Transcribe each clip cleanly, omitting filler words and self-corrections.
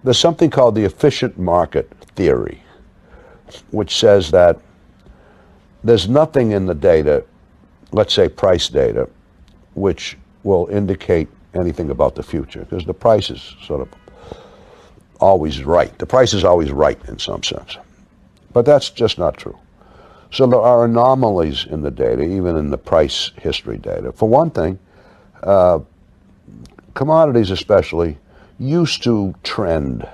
There's something called the efficient market theory, which says that there's nothing in the data, let's say price data, which will indicate anything about the future, because the price is sort of always right. The price is always right in some sense. But that's just not true. So there are anomalies in the data, even in the price history data. For one thing, commodities especially used to trend,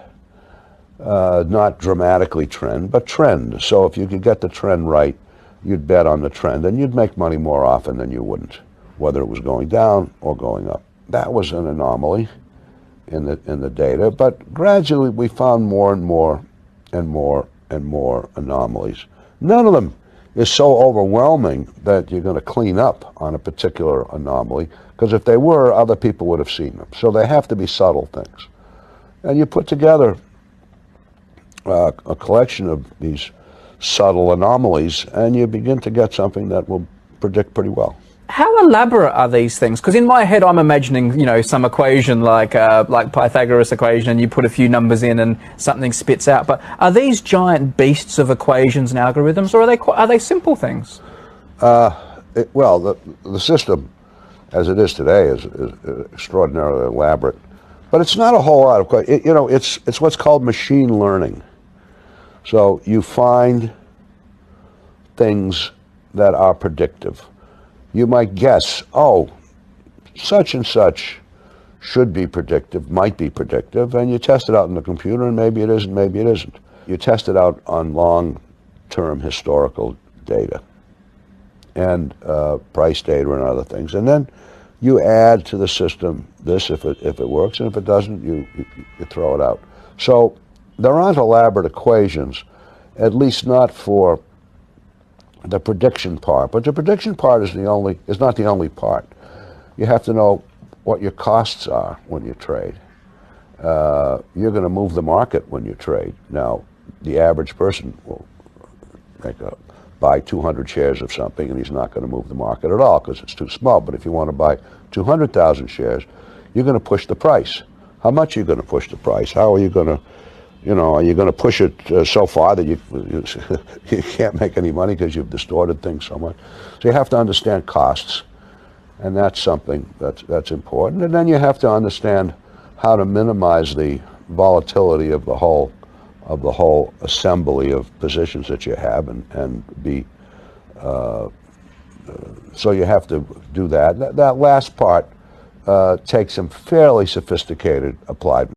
not dramatically trend, but trend. So if you could get the trend right, you'd bet on the trend, and you'd make money more often than you wouldn't, whether it was going down or going up. That was an anomaly in the data, but gradually we found more and more and more and more anomalies. None of them is so overwhelming that you're going to clean up on a particular anomaly, because if they were, other people would have seen them. So they have to be subtle things. And you put together a collection of these subtle anomalies, and you begin to get something that will predict pretty well. How elaborate are these things? Because in my head, I'm imagining, you know, some equation like Pythagoras equation, and you put a few numbers in and something spits out. But are these giant beasts of equations and algorithms, or are they simple things? Well, the system, as it is today, is extraordinarily elaborate. But it's not a whole lot of, it's what's called machine learning. So you find things that are predictive. You might guess, oh, such and such should be predictive, might be predictive, and you test it out in the computer, and maybe it is, and maybe it isn't. You test it out on long-term historical data and price data and other things, and then you add to the system this if it works, and if it doesn't, you throw it out. So there aren't elaborate equations, at least not for the prediction part. But the prediction part is not the only part. You have to know what your costs are when you trade. You're going to move the market when you trade. Now, the average person will buy 200 shares of something, and he's not going to move the market at all because it's too small. But if you want to buy 200,000 shares, you're going to push the price. How much are you going to push the price? How are you going to, are you going to push it so far that you can't make any money because you've distorted things so much? So you have to understand costs, and that's something that's important. And then you have to understand how to minimize the volatility of the whole assembly of positions that you have, and be so you have to do that. That last part takes some fairly sophisticated applied